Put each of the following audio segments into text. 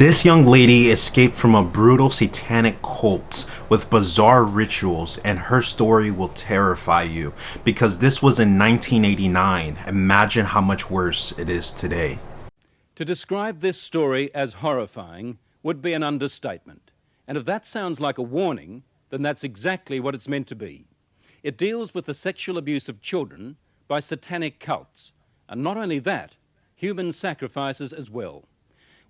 This young lady escaped from a brutal satanic cult with bizarre rituals, and her story will terrify you because this was in 1989. Imagine how much worse it is today. To describe this story as horrifying would be an understatement. And if that sounds like a warning, then that's exactly what it's meant to be. It deals with the sexual abuse of children by satanic cults. And not only that, human sacrifices as well.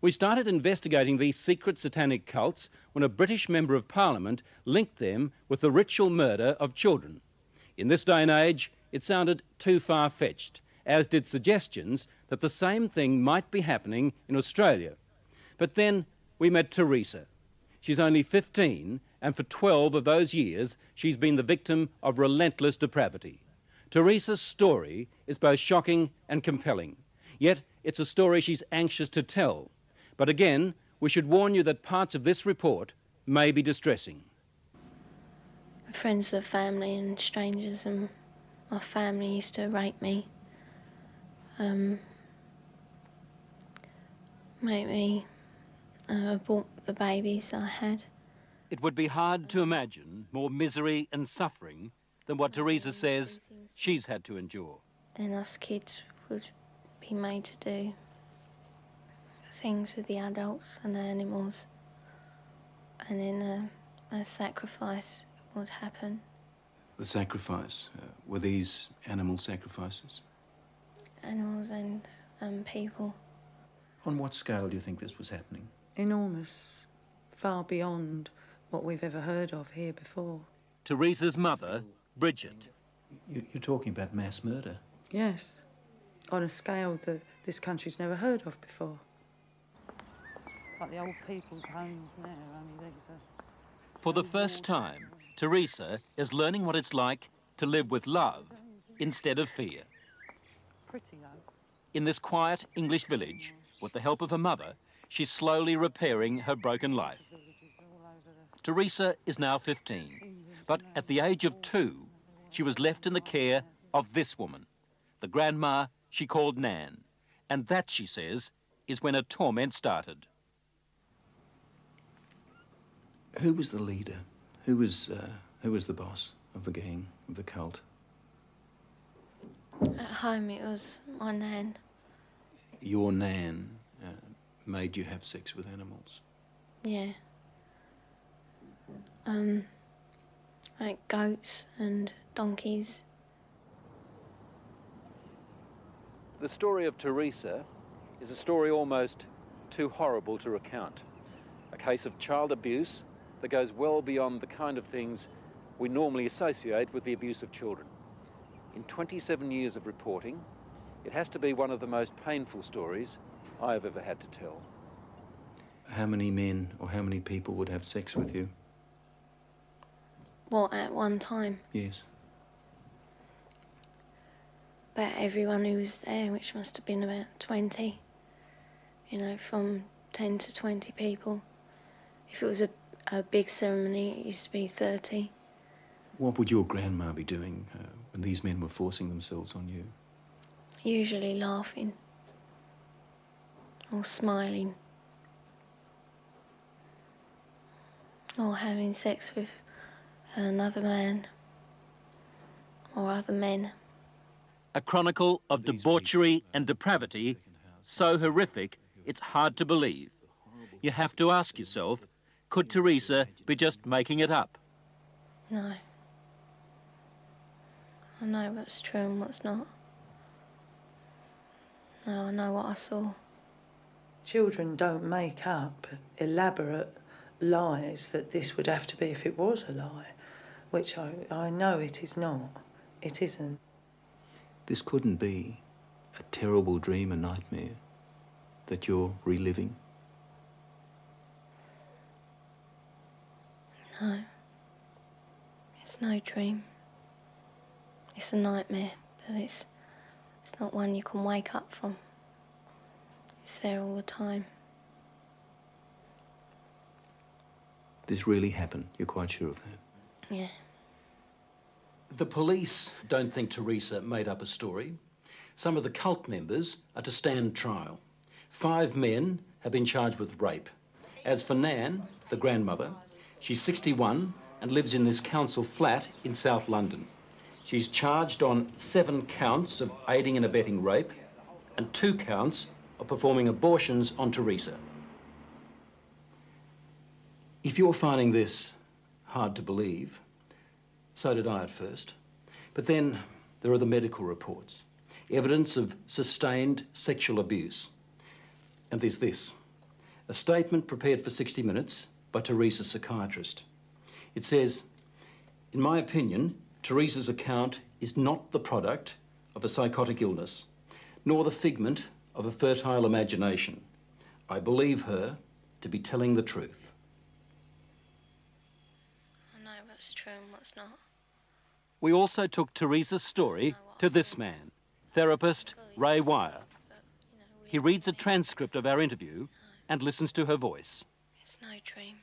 We started investigating these secret satanic cults when a British Member of Parliament linked them with the ritual murder of children. In this day and age, it sounded too far-fetched, as did suggestions that the same thing might be happening in Australia. But then we met Teresa. She's only 15, and for 12 of those years, she's been the victim of relentless depravity. Teresa's story is both shocking and compelling, yet it's a story she's anxious to tell. But again, we should warn you that parts of this report may be distressing. Friends of the family and strangers and my family used to rape me. Make me abort the babies I had. It would be hard to imagine more misery and suffering than what Teresa says she's had to endure. And us kids would be made to do things with the adults and the animals, and then a sacrifice would happen. The sacrifice, were these animal sacrifices? Animals and people. On what scale do you think this was happening? Enormous, far beyond what we've ever heard of here before. Teresa's mother, Bridget. You're talking about mass murder? Yes, on a scale that this country's never heard of before. Like the old people's homes now, only these are... For the first time, Teresa is learning what it's like to live with love instead of fear. Pretty though. In this quiet English village, with the help of her mother, she's slowly repairing her broken life. Teresa is now 15, but at the age of 2, she was left in the care of this woman, the grandma she called Nan. And that, she says, is when her torment started. Who was the leader? Who was the boss of the gang, of the cult? At home it was my nan. Your Nan made you have sex with animals? Yeah. Like goats and donkeys. The story of Teresa is a story almost too horrible to recount. A case of child abuse that goes well beyond the kind of things we normally associate with the abuse of children. In 27 years of reporting, it has to be one of the most painful stories I have ever had to tell. How many men or how many people would have sex with you? What, at one time? Yes. About everyone who was there, which must have been about 20. You know, from 10 to 20 people. If it was a big ceremony, it used to be 30. What would your grandma be doing when these men were forcing themselves on you? Usually laughing. Or smiling. Or having sex with another man. Or other men. A chronicle of debauchery and depravity so horrific it's hard to believe. You have to ask yourself, could Teresa be just making it up? No. I know what's true and what's not. No, I know what I saw. Children don't make up elaborate lies that this would have to be if it was a lie, which I know it is not. It isn't. This couldn't be a terrible dream, a nightmare that you're reliving? No. It's no dream. It's a nightmare, but it's not one you can wake up from. It's there all the time. This really happened? You're quite sure of that? Yeah. The police don't think Teresa made up a story. Some of the cult members are to stand trial. 5 men have been charged with rape, As for Nan, the grandmother, she's 61 and lives in this council flat in South London. She's charged on 7 counts of aiding and abetting rape and 2 counts of performing abortions on Teresa. If you're finding this hard to believe, so did I at first. But then there are the medical reports, evidence of sustained sexual abuse. And there's this, a statement prepared for 60 Minutes by Teresa's psychiatrist. It says, "In my opinion, Teresa's account is not the product of a psychotic illness, nor the figment of a fertile imagination. I believe her to be telling the truth." I know what's true and what's not. We also took Teresa's story to this man, therapist Ray Wire. He reads a transcript of our interview and listens to her voice. It's no dream.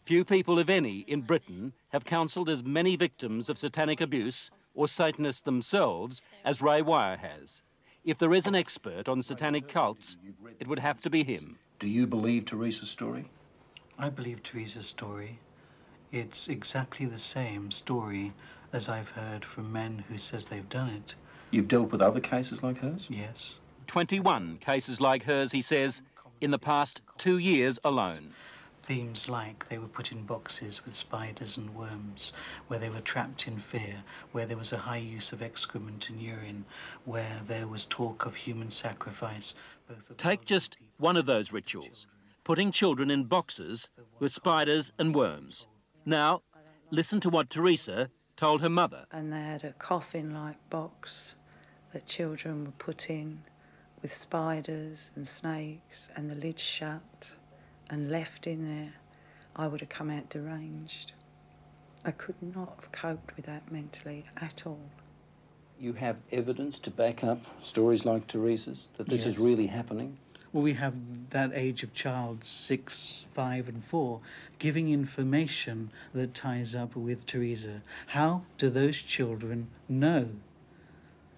Few people, if any, in Britain have counselled as many victims of satanic abuse or Satanists themselves as Ray Wire has. If there is an expert on satanic cults, it would have to be him. Do you believe Teresa's story? I believe Teresa's story. It's exactly the same story as I've heard from men who says they've done it. You've dealt with other cases like hers? Yes. 21 cases like hers, he says, in the past 2 years alone. Themes like they were put in boxes with spiders and worms, where they were trapped in fear, where there was a high use of excrement and urine, where there was talk of human sacrifice. Take just one of those rituals, putting children in boxes with spiders and worms. Now, listen to what Teresa told her mother. And they had a coffin-like box that children were put in with spiders and snakes and the lid shut and left in there. I would have come out deranged. I could not have coped with that mentally at all. You have evidence to back up stories like Teresa's, that this is really happening? Well, we have that age of child, 6, 5 and 4, giving information that ties up with Teresa. How do those children know?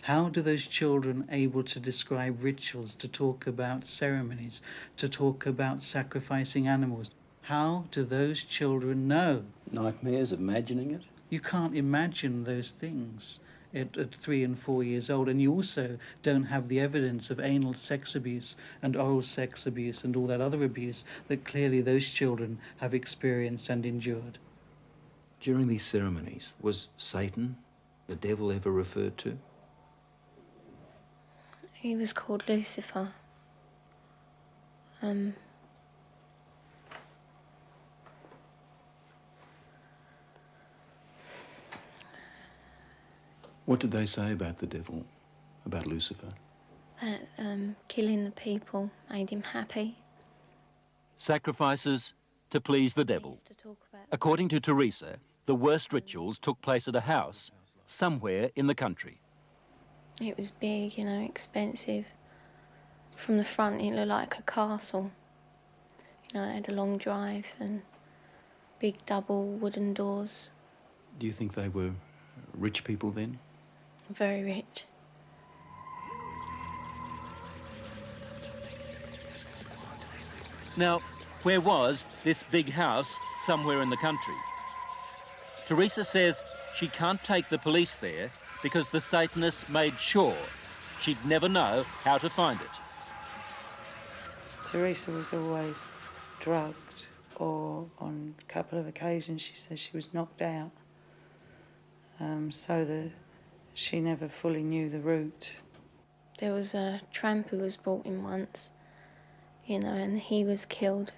How do those children able to describe rituals, to talk about ceremonies, to talk about sacrificing animals? How do those children know? Nightmares, imagining it? You can't imagine those things at 3 and 4 years old, and you also don't have the evidence of anal sex abuse and oral sex abuse and all that other abuse that clearly those children have experienced and endured. During these ceremonies, was Satan, the devil, ever referred to? He was called Lucifer. What did they say about the devil, about Lucifer? That killing the people made him happy. Sacrifices to please the He devil. used to talk about According to Teresa, the worst rituals took place at a house somewhere in the country. it was big, you know, expensive. From the front, it looked like a castle. You know, it had a long drive and big double wooden doors. Do you think they were rich people then? Very rich. Now, where was this big house somewhere in the country? Teresa says she can't take the police there because the Satanists made sure she'd never know how to find it. Teresa was always drugged, or on a couple of occasions she says she was knocked out, so that she never fully knew the route. There was a tramp who was brought in once, you know, and he was killed.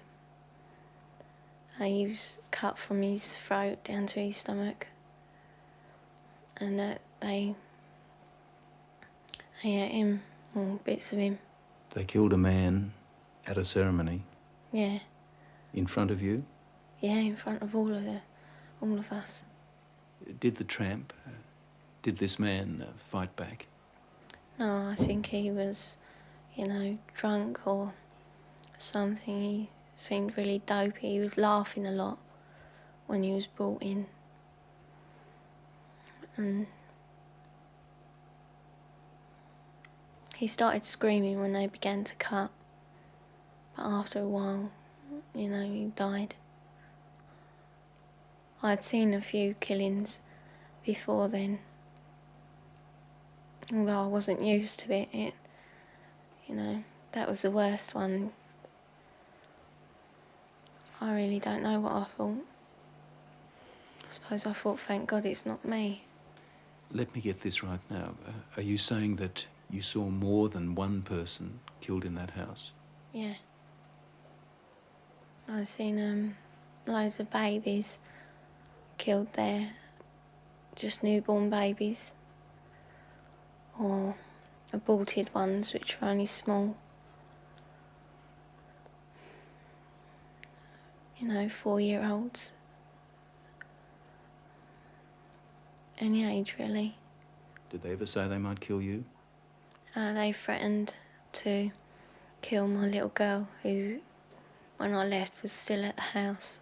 He was cut from his throat down to his stomach, and they ate him, or bits of him. They killed a man at a ceremony Yeah, in front of you? yeah, in front of all of us. Did the tramp, did this man fight back? No, I think he was, you know, drunk or something. He seemed really dopey. He was laughing a lot when he was brought in. And he started screaming when they began to cut. But after a while, you know, he died. I'd seen a few killings before then, although I wasn't used to it. You know, that was the worst one. I really don't know what I thought. I suppose I thought, thank God it's not me. Let me get this right now. Are you saying that you saw more than one person killed in that house? Yeah. I've seen loads of babies killed there, just newborn babies, or aborted ones which were only small. You know, 4-year-olds. Any age, really. Did they ever say they might kill you? They threatened to kill my little girl, who, when I left, was still at the house.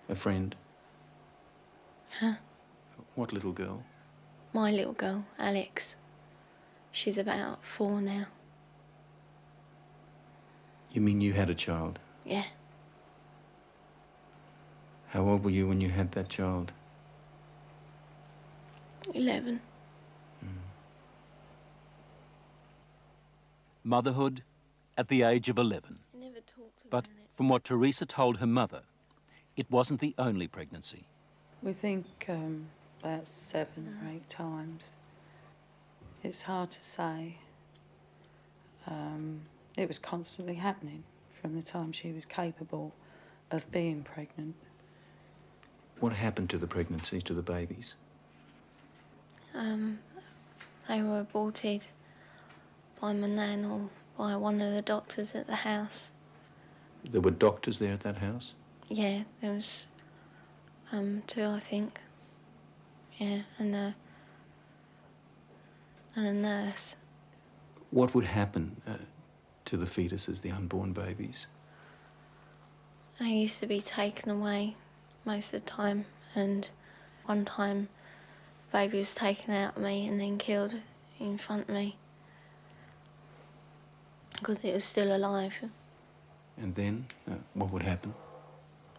A friend? Huh? What little girl? My little girl, Alex. She's about 4 now. You mean you had a child? Yeah. How old were you when you had that child? 11. Motherhood at the age of 11. I never talked about But it. from what Teresa told her mother, it wasn't the only pregnancy. We think about 7 or 8 times. It's hard to say. It was constantly happening from the time she was capable of being pregnant. What happened to the pregnancies, to the babies? They were aborted by my nan or by one of the doctors at the house. There were doctors there at that house? Yeah, there was 2, I think. Yeah, and a nurse. What would happen to the fetuses, the unborn babies? They used to be taken away most of the time, and one time the baby was taken out of me and then killed in front of me because it was still alive. And then, what would happen?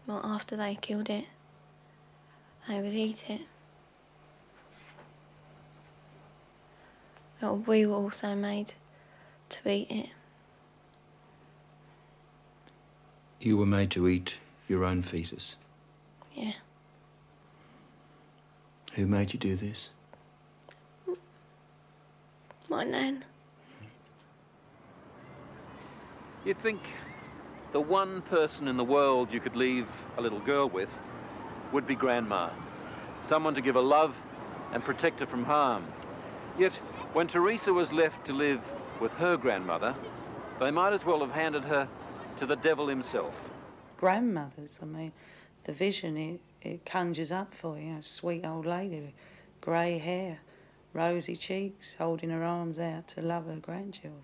Well, after they killed it, they would eat it. But we were also made to eat it. You were made to eat your own fetus. Yeah. Who made you do this? My nan. You'd think the one person in the world you could leave a little girl with would be Grandma. Someone to give her love and protect her from harm. Yet, when Teresa was left to live with her grandmother, they might as well have handed her to the devil himself. Grandmothers, I mean, the vision it conjures up for you, a sweet old lady with grey hair, rosy cheeks, holding her arms out to love her grandchildren.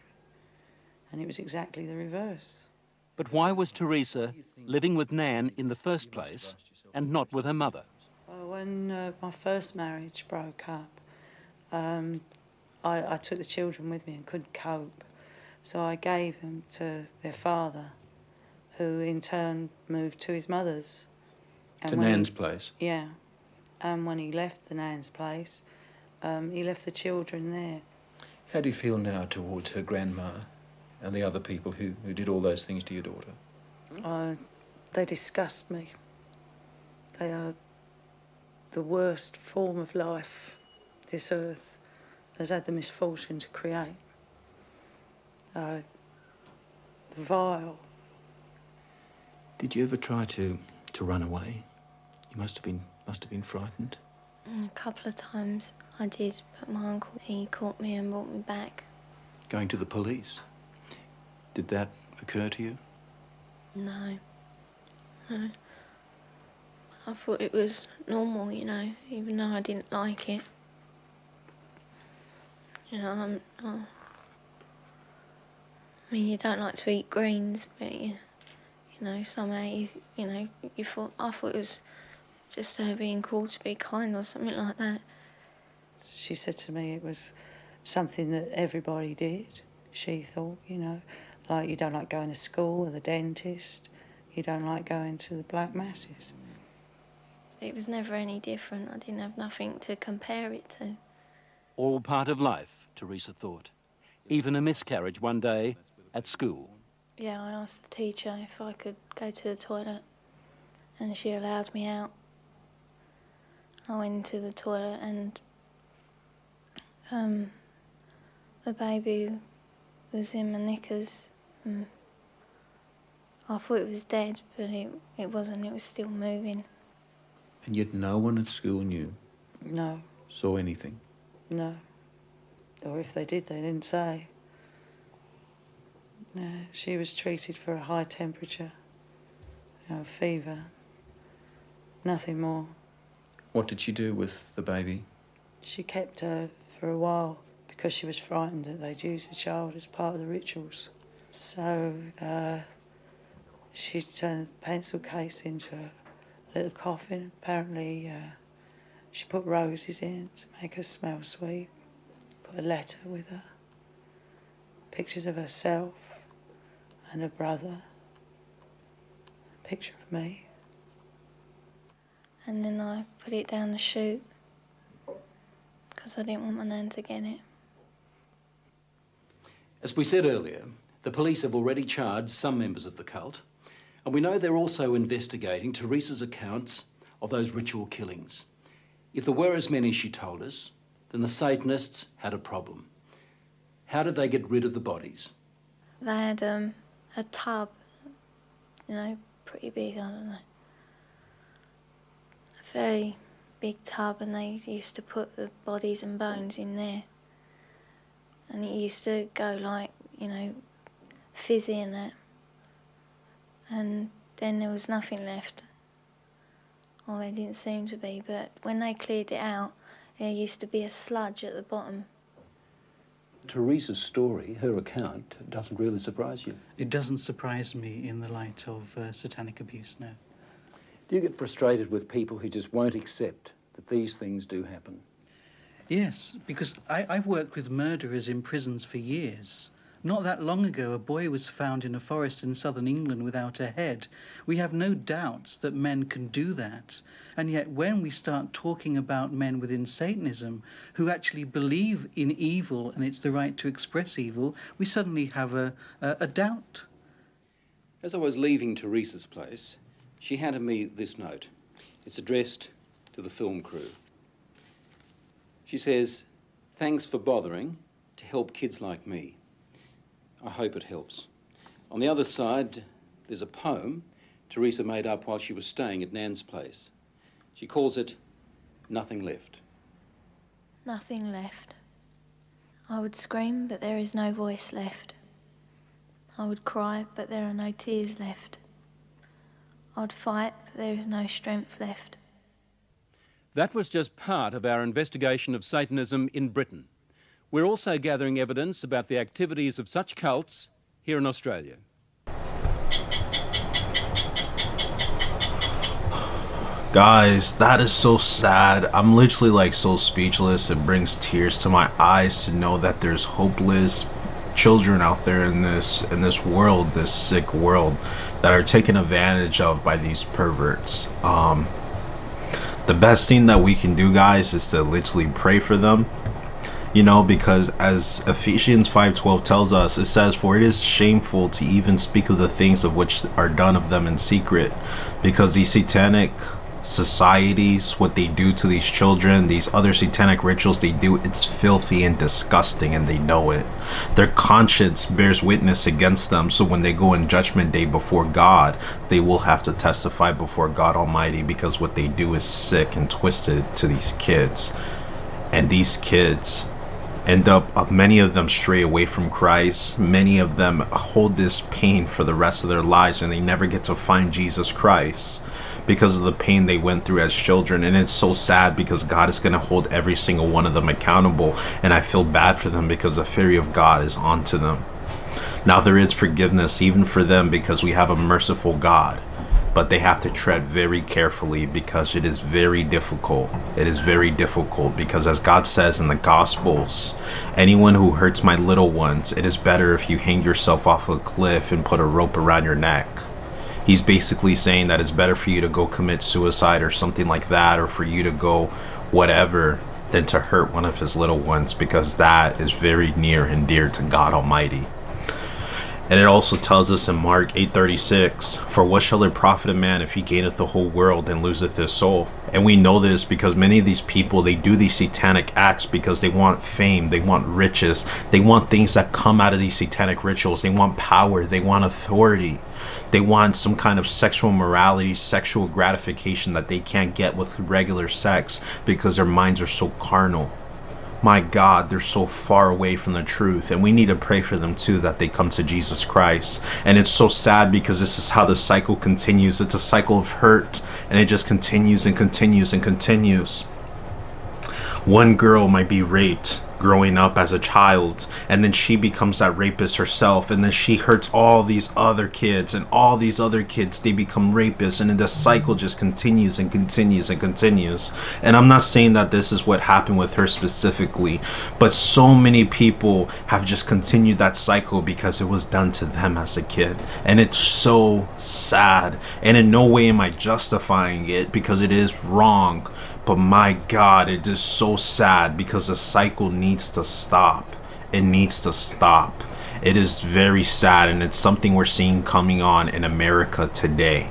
And it was exactly the reverse. But why was Teresa living with Nan in the first place and not with her mother? Well, when my first marriage broke up, I took the children with me and couldn't cope. So I gave them to their father, who in turn moved to his mother's. And To Nan's place? Yeah. And when he left the Nan's place, he left the children there. How do you feel now towards her grandma and the other people who did all those things to your daughter? They disgust me. They are the worst form of life this earth has had the misfortune to create. Vile. Did you ever try to run away? You must have been frightened. A couple of times I did, but my uncle, he caught me and brought me back. Going to the police? Did that occur to you? No. No. I thought it was normal, you know, even though I didn't like it. You know, I mean, you don't like to eat greens, but you know, somehow, I thought it was just her being called to be kind or something like that. She said to me it was something that everybody did, she thought, you know, like you don't like going to school or the dentist, You don't like going to the black masses. It was never any different. I didn't have nothing to compare it to. All part of life, Teresa thought. Even a miscarriage one day at school. Yeah, I asked the teacher if I could go to the toilet, and she allowed me out. I went into the toilet, and the baby was in my knickers. I thought it was dead, but it wasn't. It was still moving. And yet no one at school knew, No, saw anything. no. Or if they did, they didn't say. No, she was treated for a high temperature, fever, nothing more. What did she do with the baby? She kept her for a while because she was frightened that they'd use the child as part of the rituals. So she turned the pencil case into a little coffin. Apparently she put roses in to make her smell sweet, put a letter with her, pictures of herself and her brother, a picture of me. And then I put it down the chute because I didn't want my nan to get it. As we said earlier, the police have already charged some members of the cult, and we know they're also investigating Teresa's accounts of those ritual killings. If there were as many as she told us, then the Satanists had a problem. How did they get rid of the bodies? They had a tub, pretty big, I don't know. A very big tub, and they used to put the bodies and bones in there. And it used to go like, fizzy and that. And then there was nothing left. Or there didn't seem to be, but when they cleared it out, there used to be a sludge at the bottom. Teresa's story, her account, doesn't really surprise you. It doesn't surprise me in the light of satanic abuse, no. Do you get frustrated with people who just won't accept that these things do happen? Yes, because I've worked with murderers in prisons for years. Not that long ago, a boy was found in a forest in southern England without a head. We have no doubts that men can do that. And yet when we start talking about men within Satanism who actually believe in evil and it's the right to express evil, we suddenly have a doubt. As I was leaving Teresa's place, she handed me this note. It's addressed to the film crew. She says, "Thanks for bothering to help kids like me. I hope it helps." On the other side, there's a poem Teresa made up while she was staying at Nan's place. She calls it Nothing Left. Nothing left. I would scream, but there is no voice left. I would cry, but there are no tears left. I'd fight, but there is no strength left. That was just part of our investigation of Satanism in Britain. We're also gathering evidence about the activities of such cults here in Australia. Guys, that is so sad. I'm literally so speechless. It brings tears to my eyes to know that there's hopeless children out there in this world, this sick world, that are taken advantage of by these perverts. The best thing that we can do, guys, is to literally pray for them. Because as Ephesians 5:12 tells us, it says, "For it is shameful to even speak of the things of which are done of them in secret," because these satanic societies, what they do to these children, these other satanic rituals they do, it's filthy and disgusting, and they know it. Their conscience bears witness against them, so when they go in judgment day before God, they will have to testify before God Almighty, because what they do is sick and twisted to these kids. And these kids end up, many of them stray away from Christ. Many of them hold this pain for the rest of their lives, and they never get to find Jesus Christ because of the pain they went through as children. And it's so sad, because God is going to hold every single one of them accountable, and I feel bad for them because the fury of God is onto them. Now there is forgiveness even for them, because we have a merciful God, but they have to tread very carefully, because it is very difficult. It is very difficult, because as God says in the Gospels, anyone who hurts my little ones, it is better if you hang yourself off a cliff and put a rope around your neck. He's basically saying that it's better for you to go commit suicide or something like that, or for you to go whatever, than to hurt one of his little ones, because that is very near and dear to God Almighty. And it also tells us in Mark 8:36, for what shall it profit a man if he gaineth the whole world and loseth his soul? And we know this because many of these people, they do these satanic acts because they want fame, they want riches, they want things that come out of these satanic rituals, they want power, they want authority, they want some kind of sexual morality, sexual gratification that they can't get with regular sex because their minds are so carnal. My God, they're so far away from the truth, and we need to pray for them too, that they come to Jesus Christ. And it's so sad because this is how the cycle continues. It's a cycle of hurt, and it just continues and continues and continues. One girl might be raped growing up as a child, and then she becomes that rapist herself, and then she hurts all these other kids, and all these other kids, they become rapists, and then the cycle just continues and continues and continues. And I'm not saying that this is what happened with her specifically, but so many people have just continued that cycle because it was done to them as a kid. And it's so sad, and in no way am I justifying it, because it is wrong. But my God, it is so sad because the cycle needs to stop. It needs to stop. It is very sad, and it's something we're seeing coming on in America today.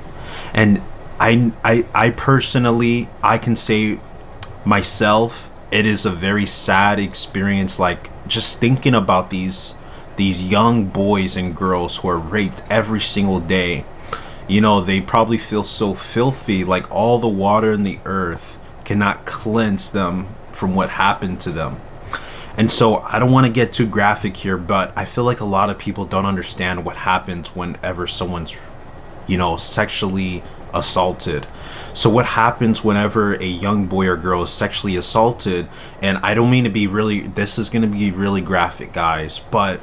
And I personally, I can say myself, it is a very sad experience, like just thinking about these young boys and girls who are raped every single day. You know, they probably feel so filthy, like all the water in the earth cannot cleanse them from what happened to them. And so I don't want to get too graphic here, but I feel like a lot of people don't understand what happens whenever someone's, you know, sexually assaulted. So what happens whenever a young boy or girl is sexually assaulted, and I don't mean to be really, this is going to be really graphic, guys, but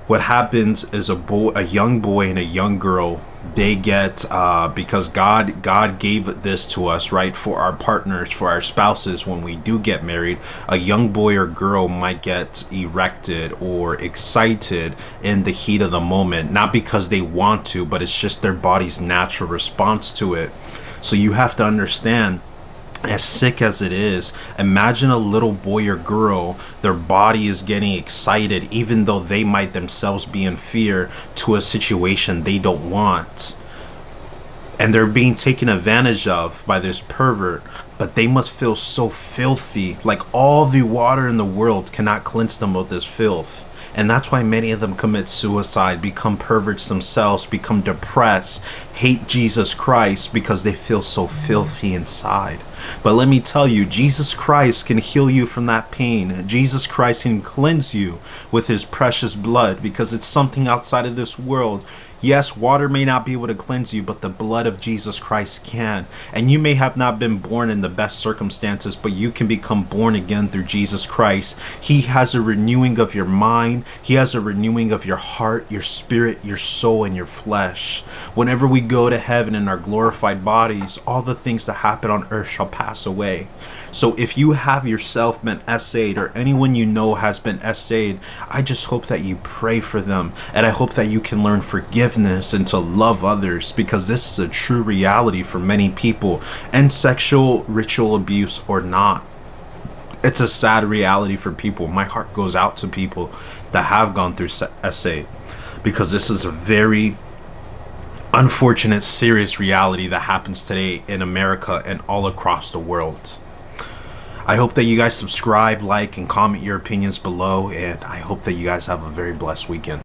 what happens is a young boy and a young girl, they get because God gave this to us, right, for our partners, for our spouses. When we do get married, a young boy or girl might get erected or excited in the heat of the moment, not because they want to, but it's just their body's natural response to it. So you have to understand, as sick as it is, imagine a little boy or girl, their body is getting excited even though they might themselves be in fear to a situation they don't want, and they're being taken advantage of by this pervert. But they must feel so filthy, like all the water in the world cannot cleanse them of this filth. And that's why many of them commit suicide, become perverts themselves, become depressed, hate Jesus Christ, because they feel so filthy inside. But let me tell you, Jesus Christ can heal you from that pain. Jesus Christ can cleanse you with his precious blood, because it's something outside of this world. Yes, water may not be able to cleanse you, but the blood of Jesus Christ can. And you may have not been born in the best circumstances, but you can become born again through Jesus Christ. He has a renewing of your mind. He has a renewing of your heart, your spirit, your soul, and your flesh. Whenever we go to heaven in our glorified bodies, all the things that happen on earth shall pass away. So if you have yourself been essayed, or anyone you know has been essayed, I just hope that you pray for them, and I hope that you can learn forgiveness and to love others, because this is a true reality for many people, and sexual ritual abuse or not, it's a sad reality for people. My heart goes out to people that have gone through essay, because this is a very unfortunate, serious reality that happens today in America and all across the world. I hope that you guys subscribe, like, and comment your opinions below, and I hope that you guys have a very blessed weekend.